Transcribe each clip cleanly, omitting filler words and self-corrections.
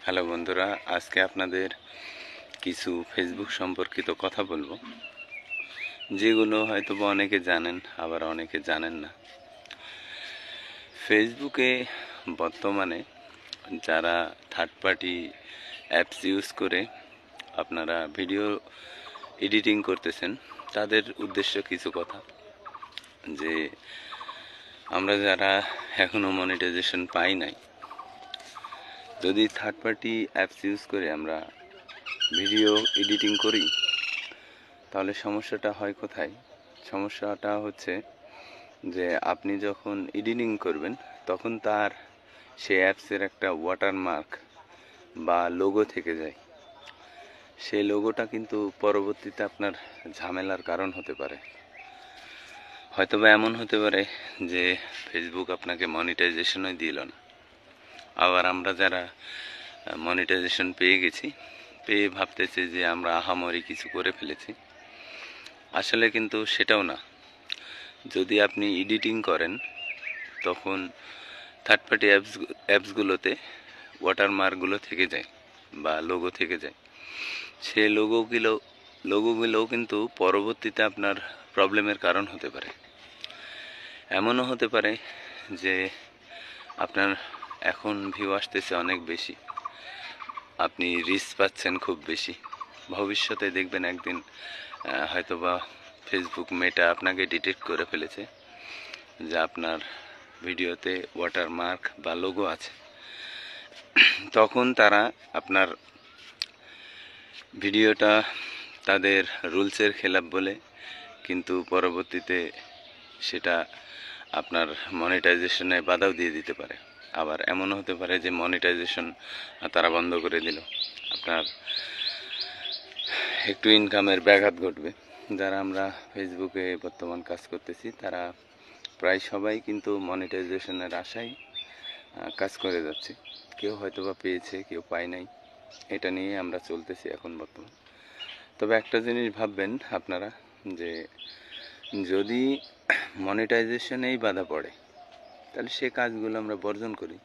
Hello বন্ধুরা, আজকে আপনাদের কিছু ফেসবুক সম্পর্কিত কথা বলবো, যেগুলো হয়তো বা অনেকে জানেন, আবার অনেকে জানেন না। ফেসবুকে বর্তমানে যারা থার্ড পার্টি অ্যাপস ইউজ করে আপনারা ভিডিও এডিটিং করতেছেন, তাদের উদ্দেশ্য কিছু কথা। যে আমরা যারা এখনও মনিটাইজেশন পাই নাই, যদি থার্ড পার্টি অ্যাপস ইউজ করে আমরা ভিডিও এডিটিং করি, তাহলে সমস্যাটা হয় কোথায়? সমস্যাটা হচ্ছে যে আপনি যখন এডিটিং করবেন তখন তার সে অ্যাপসের একটা ওয়াটারমার্ক বা লোগো থেকে যায়। সেই লোগোটা কিন্তু পরবর্তীতে আপনার ঝামেলার কারণ হতে পারে। হয়তোবা এমন হতে পারে যে ফেসবুক আপনাকে মনিটাইজেশনই দিল না, আবার আমরা যারা মনিটাইজেশন পেয়ে গেছি, পেয়ে ভাবতেছি যে আমরা আহামরি কিছু করে ফেলেছি। আসলে কিন্তু সেটাও না। যদি আপনি এডিটিং করেন তখন থার্ড পার্টি অ্যাপসগুলোতে ওয়াটারমার্কগুলো থেকে যায় বা লোগো থেকে যায়। সেই লোগোগুলোও কিন্তু পরবর্তীতে আপনার প্রবলেমের কারণ হতে পারে। এমনও হতে পারে যে আপনার এখন ভিউ আসতেছে অনেক বেশি, আপনি রিচ পাচ্ছেন খুব বেশি, ভবিষ্যতে দেখবেন একদিন হয়তোবা ফেসবুক মেটা আপনাকে ডিটেক্ট করে ফেলেছে যে আপনার ভিডিওতে ওয়াটারমার্ক বা লোগো আছে। তখন তারা আপনার ভিডিওটা তাদের রুলসের খেলাপ বলে কিন্তু পরবর্তীতে সেটা আপনার মনিটাইজেশনে বাধাও দিয়ে দিতে পারে। আবার এমনও হতে পারে যে মনিটাইজেশন তারা বন্ধ করে দিল, আপনার একটু ইনকামের ব্যাঘাত ঘটবে। যারা আমরা ফেসবুকে বর্তমান কাজ করতেছি, তারা প্রায় সবাই কিন্তু মনিটাইজেশনের আশায় কাজ করে যাচ্ছে। কেউ হয়তো বা পেয়েছে, কেউ পায় নাই, এটা নিয়ে আমরা চলতেছি এখন বর্তমান। তবে একটা জিনিস ভাববেন আপনারা, যে যদি মনিটাইজেশনেই বাধা পড়ে তাহলে সে কাজগুলো আমরা বর্জন করি।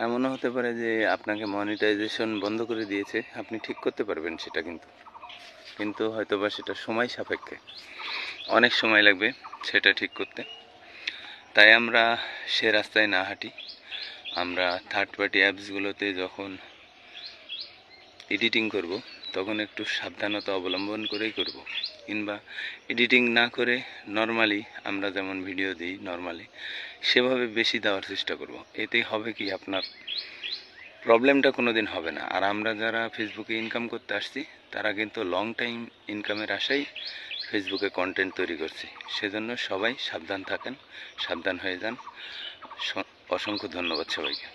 এমনও হতে পারে যে আপনাকে মনিটাইজেশন বন্ধ করে দিয়েছে, আপনি ঠিক করতে পারবেন সেটা, কিন্তু হয়তোবা সেটা সময় সাপেক্ষে, অনেক সময় লাগবে সেটা ঠিক করতে। তাই আমরা সে রাস্তায় না হাঁটি। আমরা থার্ড পার্টি অ্যাপসগুলোতে যখন এডিটিং করব তখন একটু সাবধানতা অবলম্বন করেই করব, কিংবা এডিটিং না করে নর্মালি আমরা যেমন ভিডিও দিই নর্মালি সেভাবে বেশি দেওয়ার চেষ্টা করব। এতেই হবে কি, আপনার প্রবলেমটা কোনো দিন হবে না। আর আমরা যারা ফেসবুকে ইনকাম করতে আসছি, তারা কিন্তু লং টাইম ইনকামের আশায় ফেসবুকে কন্টেন্ট তৈরি করছি। সেজন্য সবাই সাবধান থাকেন, সাবধান হয়ে যান। অসংখ্য ধন্যবাদ সবাইকে।